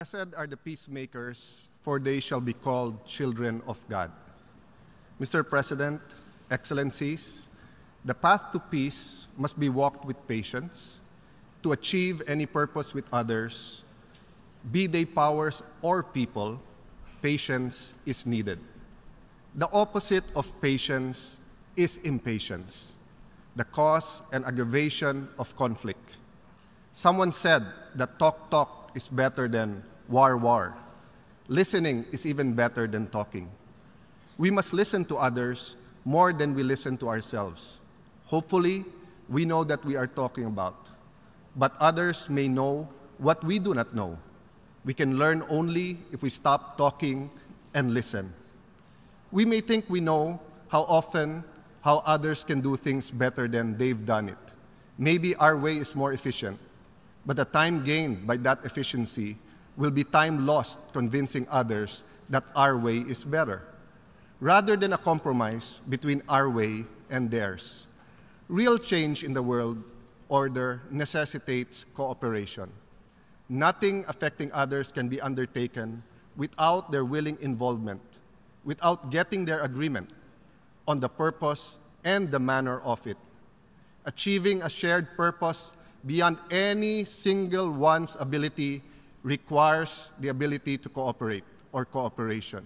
Blessed are the peacemakers, for they shall be called children of God. Mr. President, Excellencies, the path to peace must be walked with patience. To achieve any purpose with others, be they powers or people, patience is needed. The opposite of patience is impatience, the cause and aggravation of conflict. Someone said that talk is better than war. Listening is even better than talking. We must listen to others more than we listen to ourselves. Hopefully, we know that we are talking about, but others may know what we do not know. We can learn only if we stop talking and listen. We may think we know how others can do things better than they've done it. Maybe our way is more efficient, but the time gained by that efficiency will be time lost convincing others that our way is better, rather than a compromise between our way and theirs. Real change in the world order necessitates cooperation. Nothing affecting others can be undertaken without their willing involvement, without getting their agreement on the purpose and the manner of it. Achieving a shared purpose beyond any single one's ability requires the ability to cooperate or cooperation.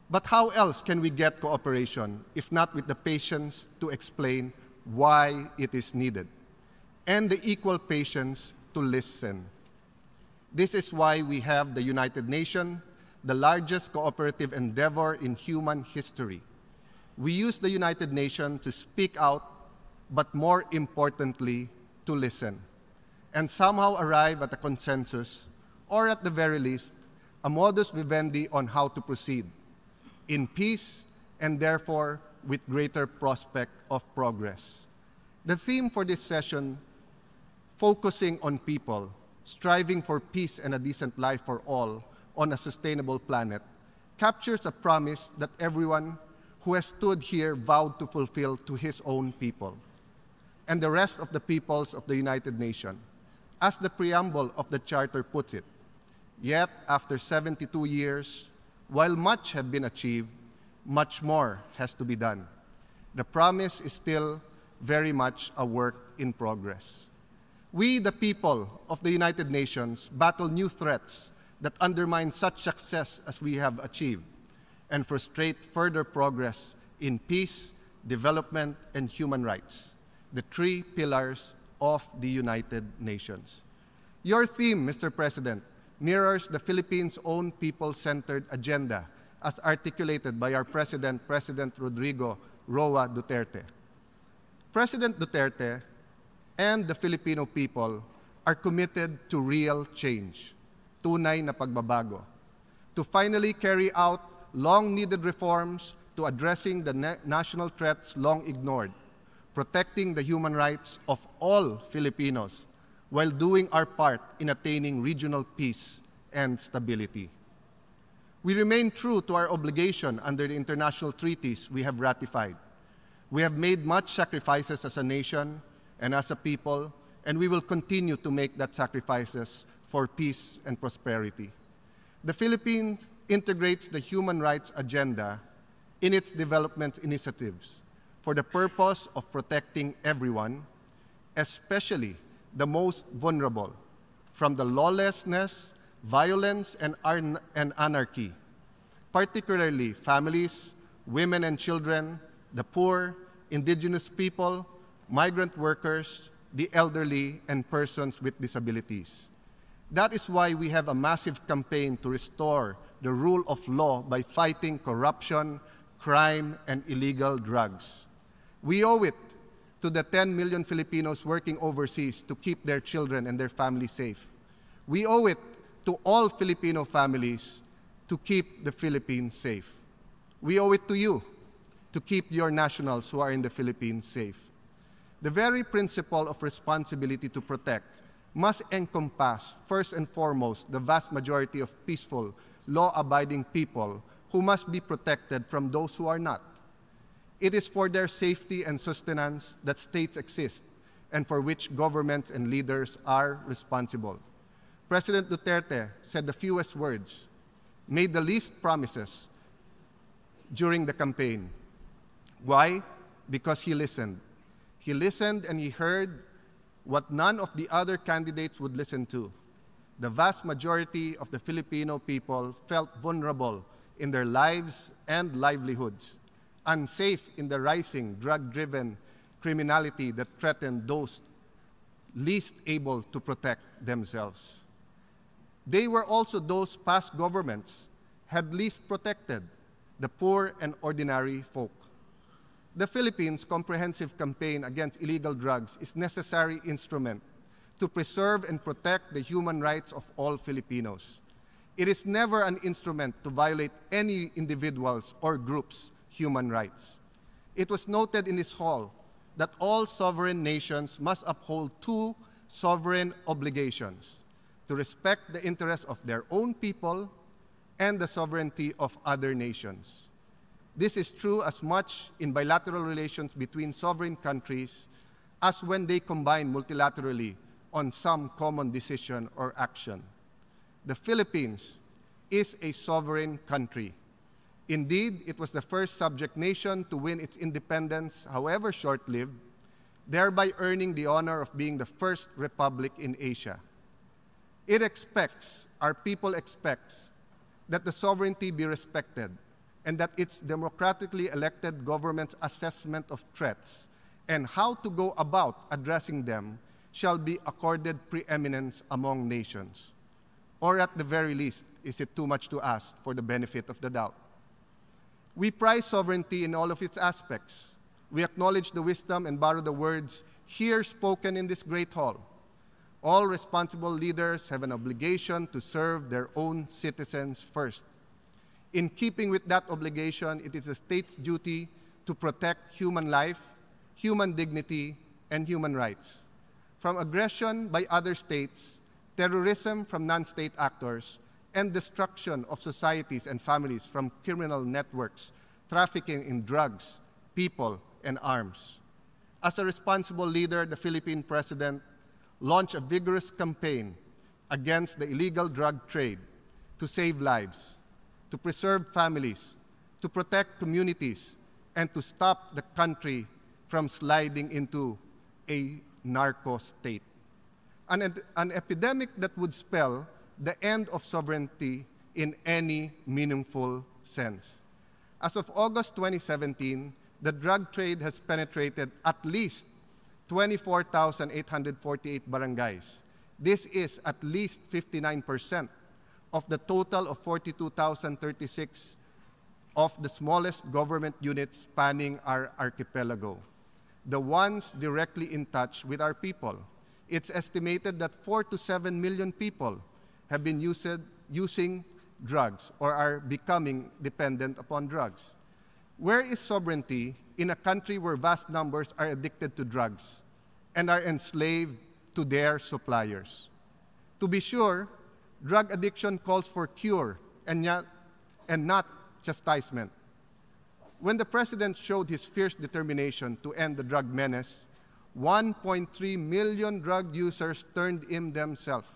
But how else can we get cooperation if not with the patience to explain why it is needed and the equal patience to listen? This is why we have the United Nations, the largest cooperative endeavor in human history. We use the United Nations to speak out, but more importantly, to listen, and somehow arrive at a consensus, or at the very least, a modus vivendi on how to proceed, in peace and therefore with greater prospect of progress. The theme for this session, focusing on people, striving for peace and a decent life for all on a sustainable planet, captures a promise that everyone who has stood here vowed to fulfill to his own people and the rest of the peoples of the United Nations, as the preamble of the Charter puts it. Yet, after 72 years, while much has been achieved, much more has to be done. The promise is still very much a work in progress. We, the people of the United Nations, battle new threats that undermine such success as we have achieved and frustrate further progress in peace, development, and human rights, the three pillars of the United Nations. Your theme, Mr. President, mirrors the Philippines' own people-centered agenda as articulated by our President, President Rodrigo Roa Duterte. President Duterte and the Filipino people are committed to real change, tunay na pagbabago, to finally carry out long-needed reforms to addressing the national threats long ignored, protecting the human rights of all Filipinos while doing our part in attaining regional peace and stability. We remain true to our obligation under the international treaties we have ratified. We have made much sacrifices as a nation and as a people, and we will continue to make that sacrifices for peace and prosperity. The Philippines integrates the human rights agenda in its development initiatives for the purpose of protecting everyone, especially the most vulnerable, from the lawlessness, violence, and anarchy, particularly families, women and children, the poor, indigenous people, migrant workers, the elderly, and persons with disabilities. That is why we have a massive campaign to restore the rule of law by fighting corruption, crime, and illegal drugs. We owe it to the 10 million Filipinos working overseas to keep their children and their families safe. We owe it to all Filipino families to keep the Philippines safe. We owe it to you to keep your nationals who are in the Philippines safe. The very principle of responsibility to protect must encompass, first and foremost, the vast majority of peaceful, law-abiding people who must be protected from those who are not. It is for their safety and sustenance that states exist and for which governments and leaders are responsible. President Duterte said the fewest words, made the least promises during the campaign. Why? Because he listened. He listened and he heard what none of the other candidates would listen to. The vast majority of the Filipino people felt vulnerable in their lives and livelihoods, unsafe in the rising drug-driven criminality that threatened those least able to protect themselves. They were also those past governments had least protected, the poor and ordinary folk. The Philippines' comprehensive campaign against illegal drugs is a necessary instrument to preserve and protect the human rights of all Filipinos. It is never an instrument to violate any individual's or group's human rights. It was noted in this hall that all sovereign nations must uphold two sovereign obligations: to respect the interests of their own people and the sovereignty of other nations. This is true as much in bilateral relations between sovereign countries as when they combine multilaterally on some common decision or action. The Philippines is a sovereign country. Indeed, it was the first subject nation to win its independence, however short-lived, thereby earning the honor of being the first republic in Asia. Our people expects, that the sovereignty be respected and that its democratically elected government's assessment of threats and how to go about addressing them shall be accorded preeminence among nations. Or at the very least, is it too much to ask for the benefit of the doubt? We prize sovereignty in all of its aspects. We acknowledge the wisdom and borrow the words here spoken in this great hall. All responsible leaders have an obligation to serve their own citizens first. In keeping with that obligation, it is the state's duty to protect human life, human dignity, and human rights from aggression by other states, terrorism from non-state actors, and destruction of societies and families from criminal networks, trafficking in drugs, people, and arms. As a responsible leader, the Philippine President launched a vigorous campaign against the illegal drug trade to save lives, to preserve families, to protect communities, and to stop the country from sliding into a narco state. An epidemic that would spell the end of sovereignty in any meaningful sense. As of August 2017, the drug trade has penetrated at least 24,848 barangays. This is at least 59% of the total of 42,036 of the smallest government units spanning our archipelago, the ones directly in touch with our people. It's estimated that 4 to 7 million people have been using drugs or are becoming dependent upon drugs. Where is sovereignty in a country where vast numbers are addicted to drugs and are enslaved to their suppliers? To be sure, drug addiction calls for cure and not chastisement. When the President showed his fierce determination to end the drug menace, 1.3 million drug users turned in themselves.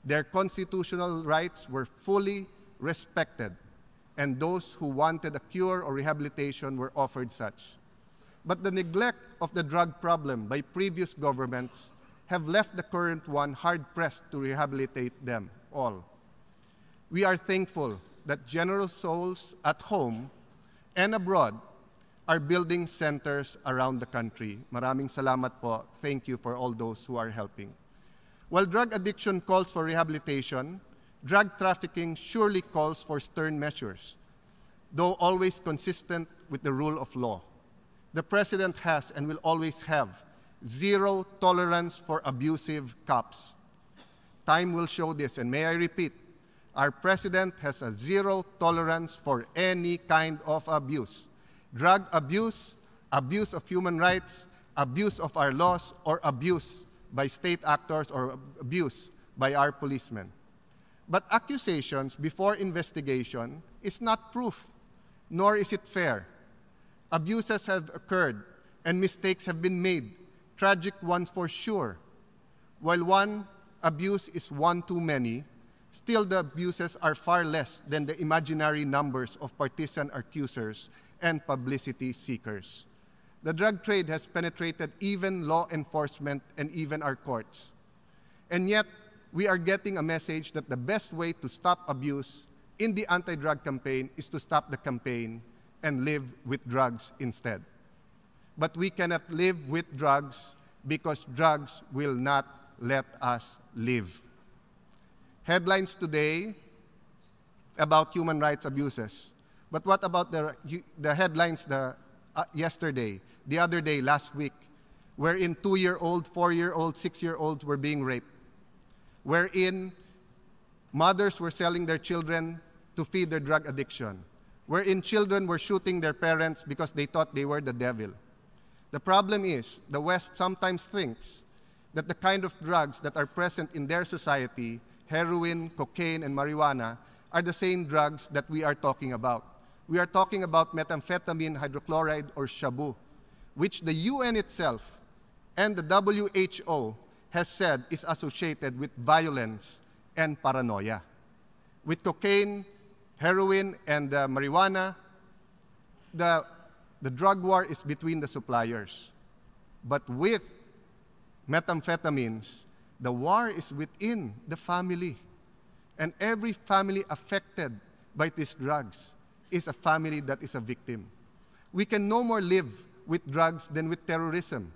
Their constitutional rights were fully respected, and those who wanted a cure or rehabilitation were offered such. But the neglect of the drug problem by previous governments have left the current one hard-pressed to rehabilitate them all. We are thankful that generous souls at home and abroad are building centers around the country. Maraming salamat po. Thank you for all those who are helping. While drug addiction calls for rehabilitation, drug trafficking surely calls for stern measures, though always consistent with the rule of law. The President has and will always have zero tolerance for abusive cops. Time will show this, and may I repeat, our President has a zero tolerance for any kind of abuse. Drug abuse, abuse of human rights, abuse of our laws, or abuse by state actors or abuse by our policemen. But accusations before investigation is not proof, nor is it fair. Abuses have occurred and mistakes have been made, tragic ones for sure. While one abuse is one too many, still the abuses are far less than the imaginary numbers of partisan accusers and publicity seekers. The drug trade has penetrated even law enforcement and even our courts. And yet, we are getting a message that the best way to stop abuse in the anti-drug campaign is to stop the campaign and live with drugs instead. But we cannot live with drugs because drugs will not let us live. Headlines today about human rights abuses. But what about the headlines yesterday, the other day, last week, wherein 2-year-old, 4-year-old, 6-year-olds were being raped, wherein mothers were selling their children to feed their drug addiction, wherein children were shooting their parents because they thought they were the devil. The problem is, the West sometimes thinks that the kind of drugs that are present in their society, heroin, cocaine, and marijuana, are the same drugs that we are talking about. We are talking about methamphetamine hydrochloride, or shabu, which the UN itself and the WHO has said is associated with violence and paranoia. With cocaine, heroin, and marijuana, the drug war is between the suppliers. But with methamphetamines, the war is within the family. And every family affected by these drugs is a family that is a victim. We can no more live with drugs than with terrorism,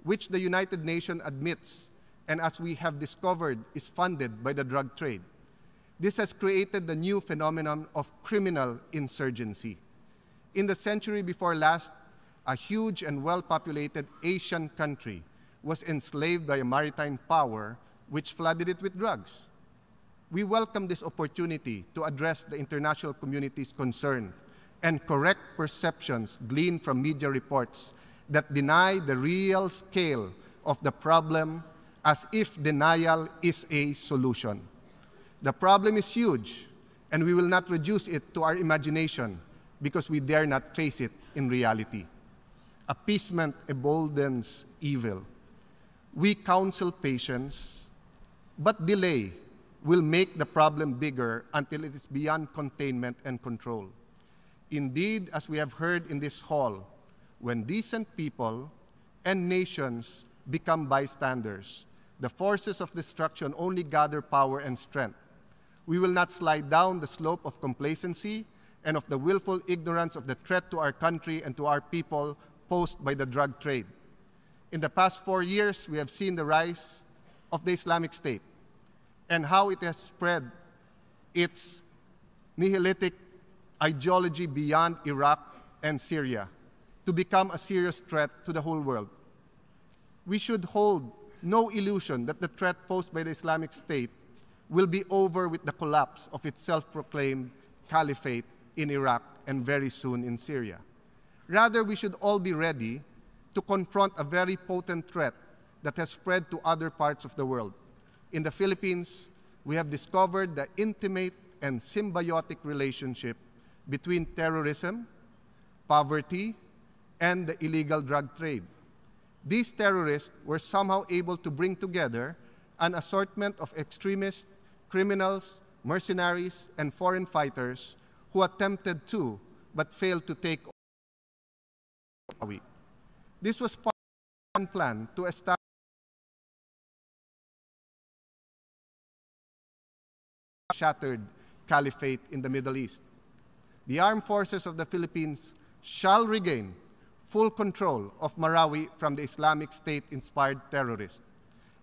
which the United Nations admits, and as we have discovered, is funded by the drug trade. This has created the new phenomenon of criminal insurgency. In the century before last, a huge and well-populated Asian country was enslaved by a maritime power which flooded it with drugs. We welcome this opportunity to address the international community's concern and correct perceptions gleaned from media reports that deny the real scale of the problem as if denial is a solution. The problem is huge, and we will not reduce it to our imagination because we dare not face it in reality. Appeasement emboldens evil. We counsel patience, but delay will make the problem bigger until it is beyond containment and control. Indeed, as we have heard in this hall, when decent people and nations become bystanders, the forces of destruction only gather power and strength. We will not slide down the slope of complacency and of the willful ignorance of the threat to our country and to our people posed by the drug trade. In the past 4 years, we have seen the rise of the Islamic State and how it has spread its nihilistic ideology beyond Iraq and Syria to become a serious threat to the whole world. We should hold no illusion that the threat posed by the Islamic State will be over with the collapse of its self-proclaimed caliphate in Iraq and very soon in Syria. Rather, we should all be ready to confront a very potent threat that has spread to other parts of the world. In the Philippines, we have discovered the intimate and symbiotic relationship between terrorism, poverty, and the illegal drug trade. These terrorists were somehow able to bring together an assortment of extremists, criminals, mercenaries, and foreign fighters who attempted to, but failed to take over. This was part of a plan to establish a shattered caliphate in the Middle East. The armed forces of the Philippines shall regain full control of Marawi from the Islamic State-inspired terrorists.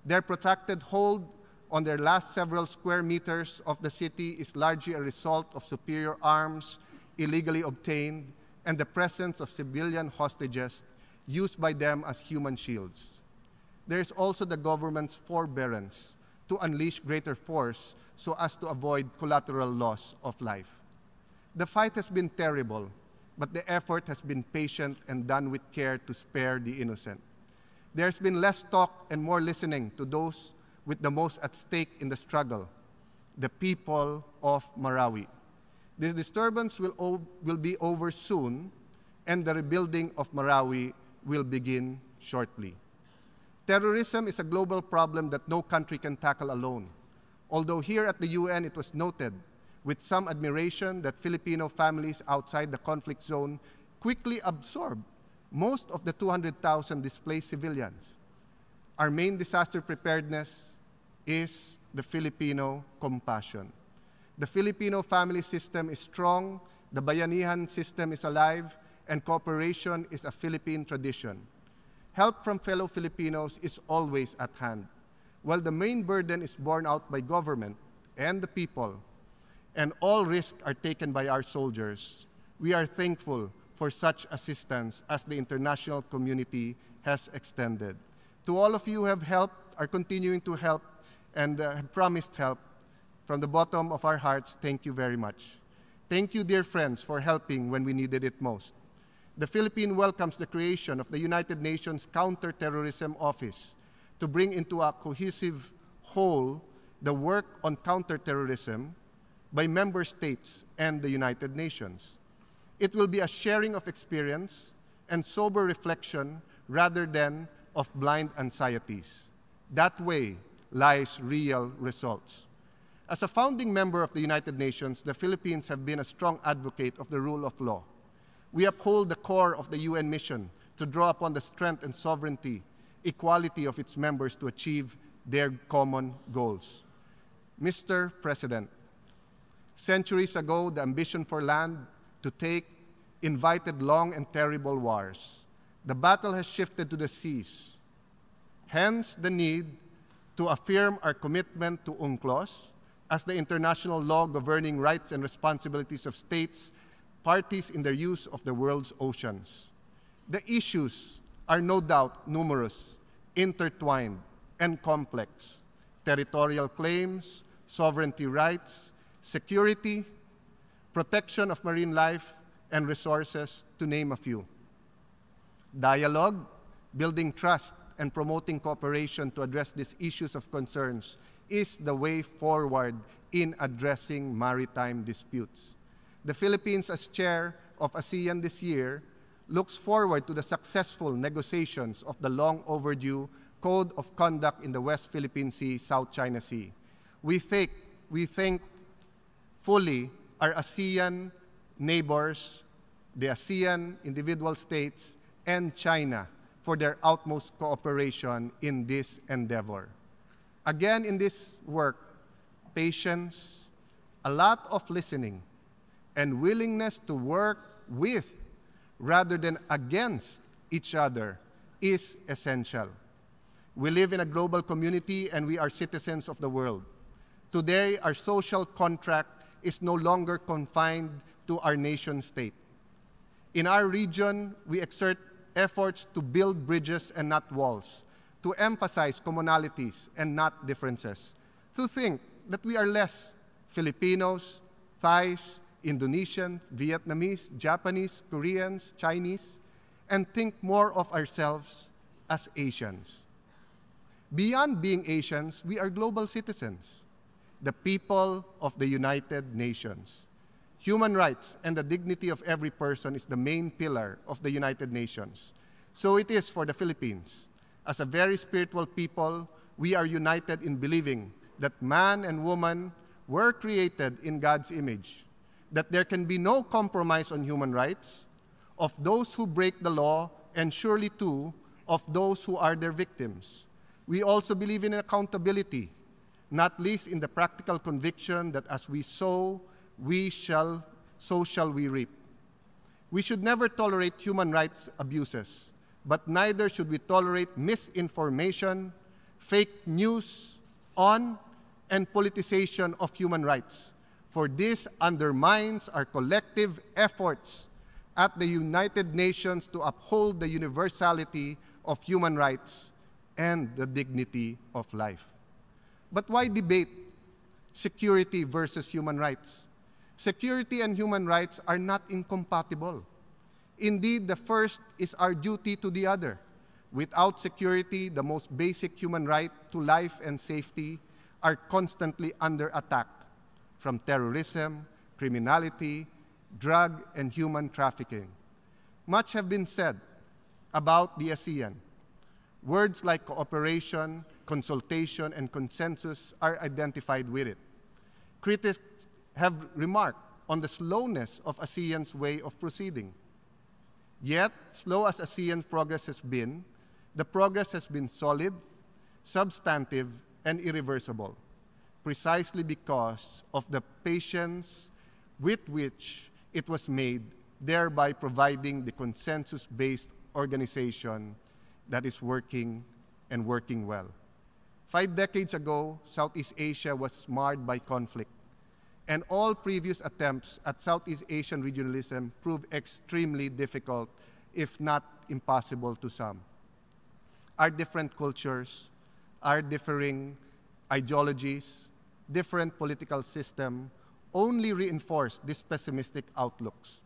Their protracted hold on their last several square meters of the city is largely a result of superior arms illegally obtained and the presence of civilian hostages used by them as human shields. There is also the government's forbearance to unleash greater force so as to avoid collateral loss of life. The fight has been terrible, but the effort has been patient and done with care to spare the innocent. There's been less talk and more listening to those with the most at stake in the struggle, the people of Marawi. This disturbance will be over soon, and the rebuilding of Marawi will begin shortly. Terrorism is a global problem that no country can tackle alone. Although here at the UN it was noted with some admiration that Filipino families outside the conflict zone quickly absorbed most of the 200,000 displaced civilians. Our main disaster preparedness is the Filipino compassion. The Filipino family system is strong, the bayanihan system is alive, and cooperation is a Philippine tradition. Help from fellow Filipinos is always at hand. While the main burden is borne out by government and the people, and all risks are taken by our soldiers, we are thankful for such assistance as the international community has extended. To all of you who have helped, are continuing to help, and have promised help, from the bottom of our hearts, thank you very much. Thank you, dear friends, for helping when we needed it most. The Philippines welcomes the creation of the United Nations Counterterrorism Office to bring into a cohesive whole the work on counterterrorism by member states and the United Nations. It will be a sharing of experience and sober reflection rather than of blind anxieties. That way lies real results. As a founding member of the United Nations, the Philippines have been a strong advocate of the rule of law. We uphold the core of the UN mission to draw upon the strength and sovereignty, equality of its members to achieve their common goals. Mr. President, centuries ago, the ambition for land to take invited long and terrible wars. The battle has shifted to the seas. Hence, the need to affirm our commitment to UNCLOS as the international law governing rights and responsibilities of states, parties in their use of the world's oceans. The issues are no doubt numerous, intertwined, and complex. Territorial claims, sovereignty rights, security, protection of marine life and resources, to name a few. Dialogue, building trust, and promoting cooperation to address these issues of concerns is the way forward in addressing maritime disputes. The Philippines, as chair of ASEAN this year, looks forward to the successful negotiations of the long overdue Code of Conduct in the West Philippine Sea, South China Sea. We thank fully our ASEAN neighbors, the ASEAN individual states, and China for their utmost cooperation in this endeavor. Again, in this work, patience, a lot of listening, and willingness to work with rather than against each other is essential. We live in a global community and we are citizens of the world. Today, our social contract is no longer confined to our nation state. In our region, we exert efforts to build bridges and not walls, to emphasize commonalities and not differences, to think that we are less Filipinos, Thais, Indonesian, Vietnamese, Japanese, Koreans, Chinese, and think more of ourselves as Asians. Beyond being Asians, we are global citizens, the people of the United Nations. Human rights and the dignity of every person is the main pillar of the United Nations. So it is for the Philippines. As a very spiritual people, we are united in believing that man and woman were created in God's image, that there can be no compromise on human rights of those who break the law, and surely too of those who are their victims. We also believe in accountability, not least in the practical conviction that as we sow, so shall we reap. We should never tolerate human rights abuses, but neither should we tolerate misinformation, fake news on, and politicization of human rights, for this undermines our collective efforts at the United Nations to uphold the universality of human rights and the dignity of life. But why debate security versus human rights? Security and human rights are not incompatible. Indeed, the first is our duty to the other. Without security, the most basic human right to life and safety are constantly under attack from terrorism, criminality, drug and human trafficking. Much have been said about the ASEAN. Words like cooperation, consultation, and consensus are identified with it. Critics have remarked on the slowness of ASEAN's way of proceeding. Yet, slow as ASEAN's progress has been, the progress has been solid, substantive, and irreversible, precisely because of the patience with which it was made, thereby providing the consensus-based organization that is working and working well. 5 decades ago, Southeast Asia was marred by conflict, and all previous attempts at Southeast Asian regionalism proved extremely difficult, if not impossible to some. Our different cultures, our differing ideologies, different political system only reinforce these pessimistic outlooks.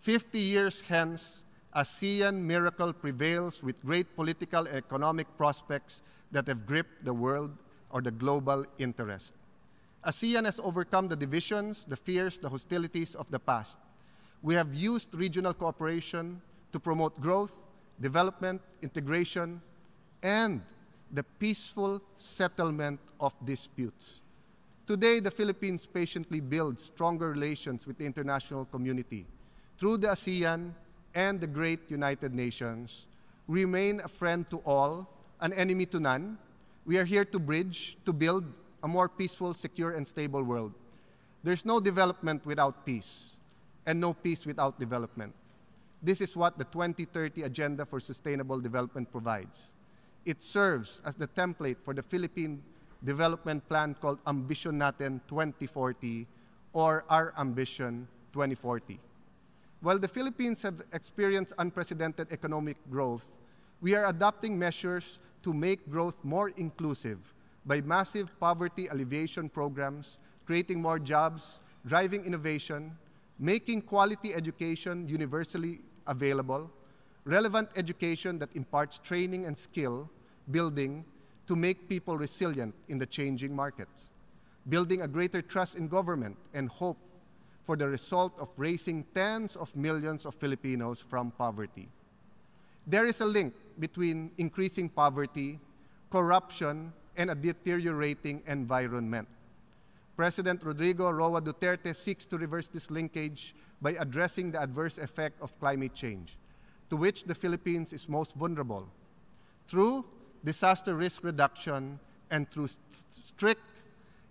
50 years hence, ASEAN miracle prevails with great political and economic prospects that have gripped the world or the global interest. ASEAN has overcome the divisions, the fears, the hostilities of the past. We have used regional cooperation to promote growth, development, integration, and the peaceful settlement of disputes. Today, the Philippines patiently builds stronger relations with the international community. Through the ASEAN and the great United Nations, we remain a friend to all, an enemy to none. We are here to bridge, to build a more peaceful, secure, and stable world. There's no development without peace, and no peace without development. This is what the 2030 Agenda for Sustainable Development provides. It serves as the template for the Philippine development plan called Ambition Natin 2040, or Our Ambition 2040. While the Philippines have experienced unprecedented economic growth, we are adopting measures to make growth more inclusive by massive poverty alleviation programs, creating more jobs, driving innovation, making quality education universally available, relevant education that imparts training and skill building to make people resilient in the changing markets, building a greater trust in government and hope for the result of raising tens of millions of Filipinos from poverty. There is a link between increasing poverty, corruption, and a deteriorating environment. President Rodrigo Roa Duterte seeks to reverse this linkage by addressing the adverse effect of climate change, to which the Philippines is most vulnerable, through disaster risk reduction and through strict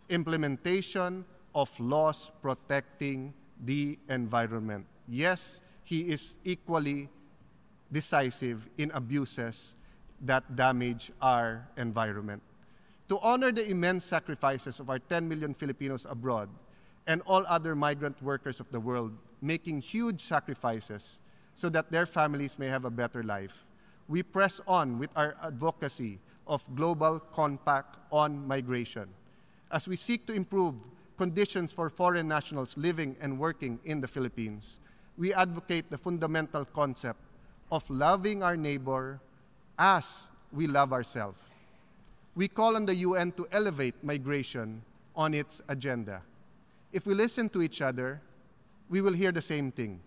implementation of laws protecting the environment. Yes, he is equally decisive in abuses that damage our environment. To honor the immense sacrifices of our 10 million Filipinos abroad and all other migrant workers of the world making huge sacrifices so that their families may have a better life, we press on with our advocacy of Global Compact on Migration as we seek to improve conditions for foreign nationals living and working in the Philippines. We advocate the fundamental concept of loving our neighbor as we love ourselves. We call on the UN to elevate migration on its agenda. If we listen to each other, we will hear the same thing.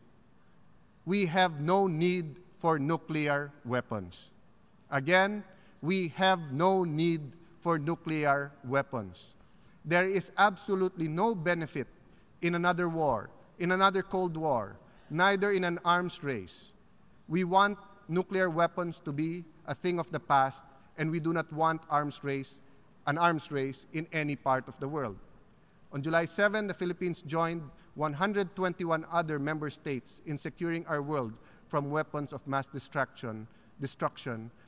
We have no need for nuclear weapons. Again, we have no need for nuclear weapons. There is absolutely no benefit in another war, in another Cold War, neither in an arms race. We want nuclear weapons to be a thing of the past, and we do not want an arms race in any part of the world. On July 7, the Philippines joined 121 other member states in securing our world from weapons of mass destruction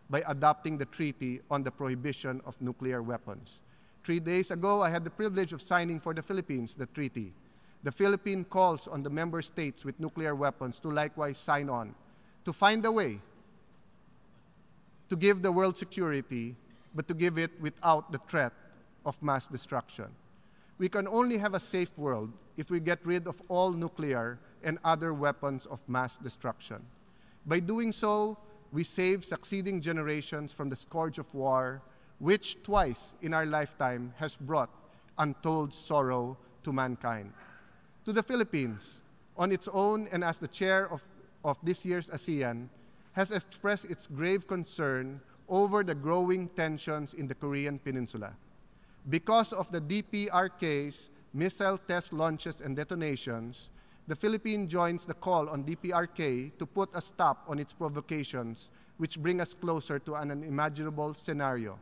by adopting the Treaty on the Prohibition of Nuclear Weapons. 3 days ago, I had the privilege of signing for the Philippines the treaty. The Philippines calls on the member states with nuclear weapons to likewise sign on, to find a way to give the world security, but to give it without the threat of mass destruction. We can only have a safe world if we get rid of all nuclear and other weapons of mass destruction. By doing so, we save succeeding generations from the scourge of war, which twice in our lifetime has brought untold sorrow to mankind. To the Philippines, on its own and as the chair of this year's ASEAN, has expressed its grave concern over the growing tensions in the Korean Peninsula. Because of the DPRK's missile test launches and detonations, the Philippines joins the call on DPRK to put a stop on its provocations, which bring us closer to an unimaginable scenario.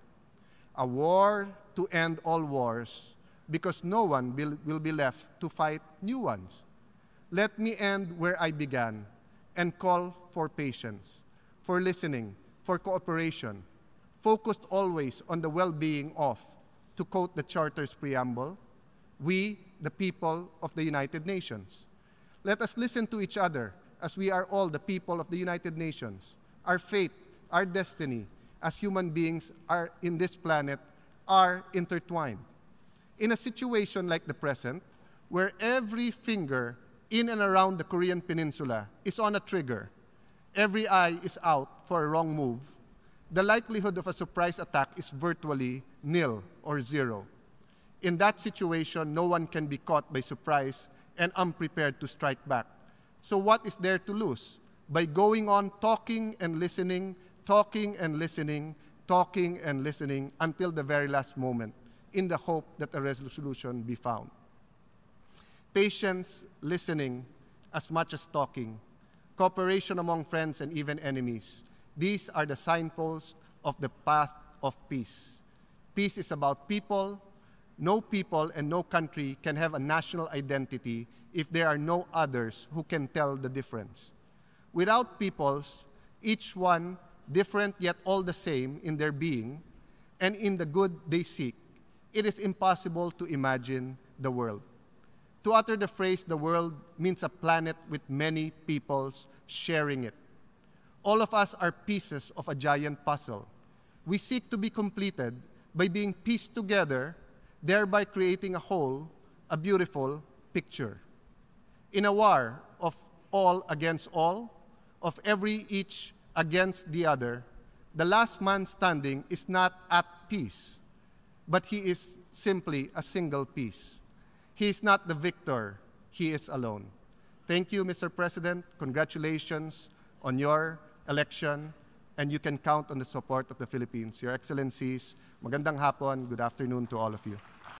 A war to end all wars, because no one will be left to fight new ones. Let me end where I began and call for patience, for listening, for cooperation, focused always on the well-being of, to quote the Charter's preamble, we, the people of the United Nations. Let us listen to each other, as we are all the people of the United Nations. Our fate, our destiny, as human beings are in this planet, are intertwined. In a situation like the present, where every finger in and around the Korean Peninsula is on a trigger, every eye is out for a wrong move, the likelihood of a surprise attack is virtually nil or zero. In that situation, no one can be caught by surprise and unprepared to strike back. So what is there to lose? By going on talking and listening, talking and listening, talking and listening until the very last moment, in the hope that a resolution be found. Patience, listening, as much as talking, cooperation among friends and even enemies. These are the signposts of the path of peace. Peace is about people. No people and no country can have a national identity if there are no others who can tell the difference. Without peoples, each one different yet all the same in their being and in the good they seek, it is impossible to imagine the world. To utter the phrase "the world" means a planet with many peoples sharing it. All of us are pieces of a giant puzzle. We seek to be completed by being pieced together, thereby creating a whole, a beautiful picture. In a war of all against all, of every each against the other, the last man standing is not at peace, but he is simply a single piece. He is not the victor, he is alone. Thank you, Mr. President. Congratulations on your election, and you can count on the support of the Philippines. Your Excellencies, magandang hapon, good afternoon to all of you.